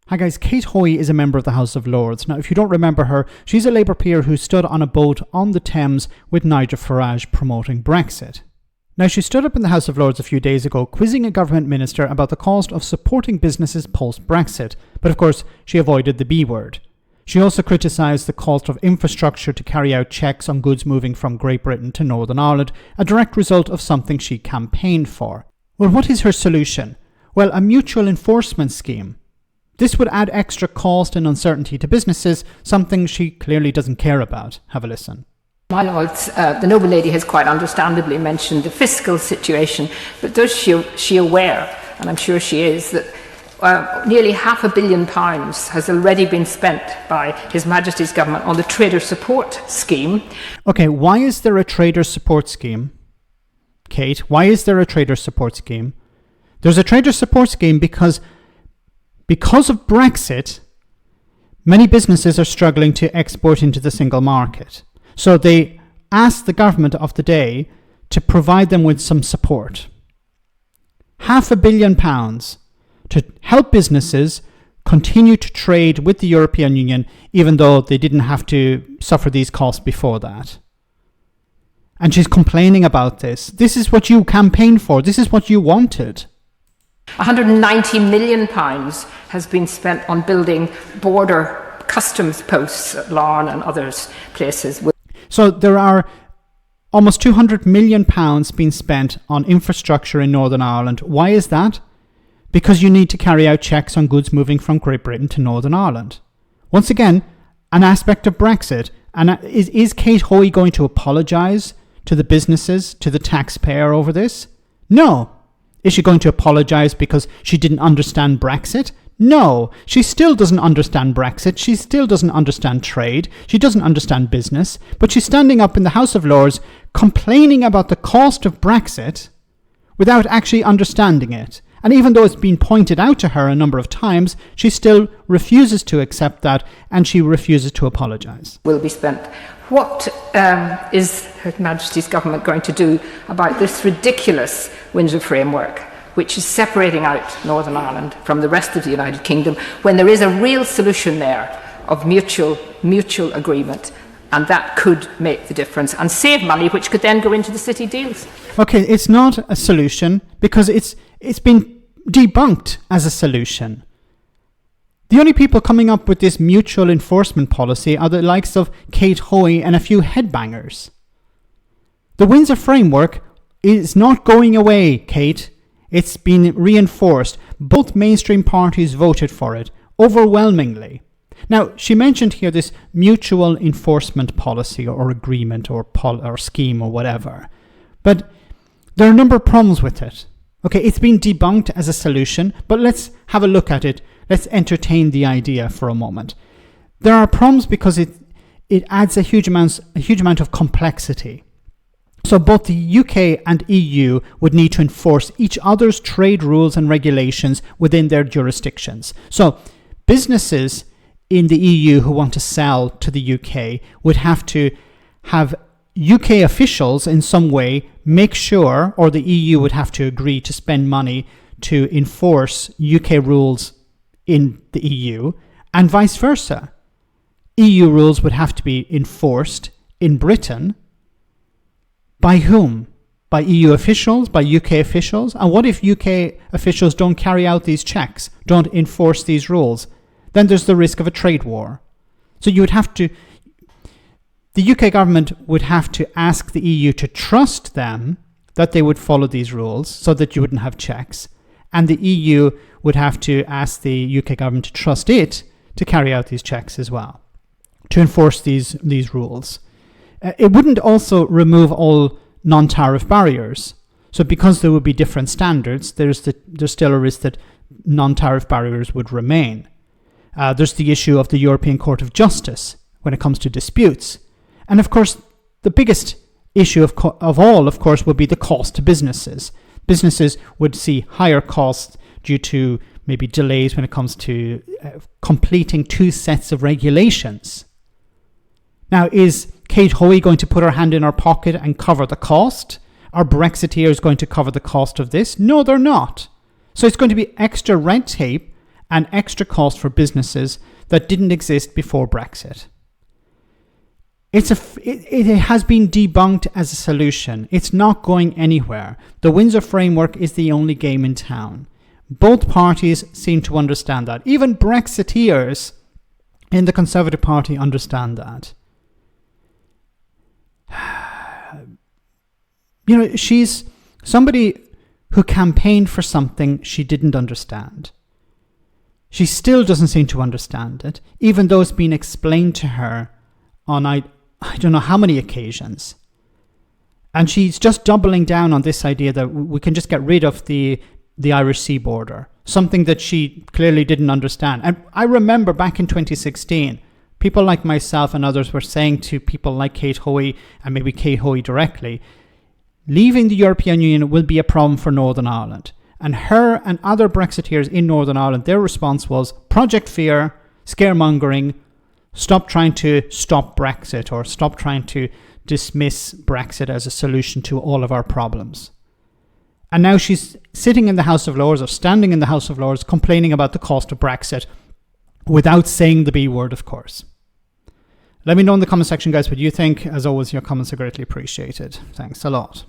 Hi guys, Kate Hoey is a member of the House of Lords. Now, if you don't remember her, she's a Labour peer who stood on a boat on the Thames with Nigel Farage promoting Brexit. Now, she stood up in the House of Lords a few days ago quizzing a government minister about the cost of supporting businesses post-Brexit, but of course she avoided the B word. She also criticised the cost of infrastructure to carry out checks on goods moving from Great Britain to Northern Ireland, a direct result of something she campaigned for. Well, what is her solution? Well, a mutual enforcement scheme. This would add extra cost and uncertainty to businesses, something she clearly doesn't care about. Have a listen. My lords, the noble lady has quite understandably mentioned the fiscal situation, but does she aware, and I'm sure she is, that nearly £500 million has already been spent by His Majesty's government on the trader support scheme? Okay, why is there a trader support scheme? Kate, why is there a trader support scheme? There's a trader support scheme because of Brexit, many businesses are struggling to export into the single market. So they asked the government of the day to provide them with some support. £500 million to help businesses continue to trade with the European Union, even though they didn't have to suffer these costs before that. And she's complaining about this. This is what you campaigned for. This is what you wanted. £190 million has been spent on building border customs posts at Larne and other places. So there are almost £200 million being spent on infrastructure in Northern Ireland. Why is that? Because you need to carry out checks on goods moving from Great Britain to Northern Ireland. Once again, an aspect of Brexit. And is Kate Hoey going to apologise to the businesses, to the taxpayer over this? No. Is she going to apologise because she didn't understand Brexit? No, she still doesn't understand Brexit. She still doesn't understand trade. She doesn't understand business. But she's standing up in the House of Lords complaining about the cost of Brexit without actually understanding it. And even though it's been pointed out to her a number of times, she still refuses to accept that, and she refuses to apologise. Will be spent. What is Her Majesty's government going to do about this ridiculous Windsor framework, which is separating out Northern Ireland from the rest of the United Kingdom, when there is a real solution there of mutual agreement, and that could make the difference and save money, which could then go into the city deals? Okay, it's not a solution because it's been debunked as a solution. The only people coming up with this mutual enforcement policy are the likes of Kate Hoey and a few headbangers. The Windsor framework is not going away, Kate. It's been reinforced. Both mainstream parties voted for it overwhelmingly. Now, she mentioned here this mutual enforcement policy or agreement or scheme or whatever. But there are a number of problems with it. Okay, it's been debunked as a solution, but let's have a look at it. Let's entertain the idea for a moment. There are problems because it adds a huge amount of complexity. So both the UK and EU would need to enforce each other's trade rules and regulations within their jurisdictions. So businesses in the EU who want to sell to the UK would have to have UK officials in some way make sure, or the EU would have to agree to spend money to enforce UK rules in the EU, and vice versa. EU rules would have to be enforced in Britain. By whom? By EU officials? By UK officials? And what if UK officials don't carry out these checks, don't enforce these rules? Then there's the risk of a trade war. So you would have to, the UK government would have to ask the EU to trust them that they would follow these rules so that you wouldn't have checks. And the EU would have to ask the UK government to trust it to carry out these checks as well, to enforce these rules. It wouldn't also remove all non-tariff barriers. So because there would be different standards, there's still a risk that non-tariff barriers would remain. There's the issue of the European Court of Justice when it comes to disputes. And of course, the biggest issue of all, of course, would be the cost to businesses. Businesses would see higher costs due to maybe delays when it comes to completing 2 sets of regulations. Now, is Kate Hoey going to put her hand in her pocket and cover the cost? Are Brexiteers going to cover the cost of this? No, they're not. So it's going to be extra red tape and extra cost for businesses that didn't exist before Brexit. It has been debunked as a solution. It's not going anywhere. The Windsor framework is the only game in town. Both parties seem to understand that. Even Brexiteers in the Conservative Party understand that. You know, she's somebody who campaigned for something she didn't understand. She still doesn't seem to understand it, even though it's been explained to her on I don't know how many occasions. And she's just doubling down on this idea that we can just get rid of the Irish Sea border, something that she clearly didn't understand. And I remember back in 2016, people like myself and others were saying to people like Kate Hoey, and maybe Kate Hoey directly, leaving the European Union will be a problem for Northern Ireland. And her and other Brexiteers in Northern Ireland, their response was Project Fear, scaremongering, stop trying to stop Brexit, or stop trying to dismiss Brexit as a solution to all of our problems. And now she's sitting in the House of Lords, or standing in the House of Lords, complaining about the cost of Brexit without saying the B word, of course. Let me know in the comment section, guys, what you think. As always, your comments are greatly appreciated. Thanks a lot.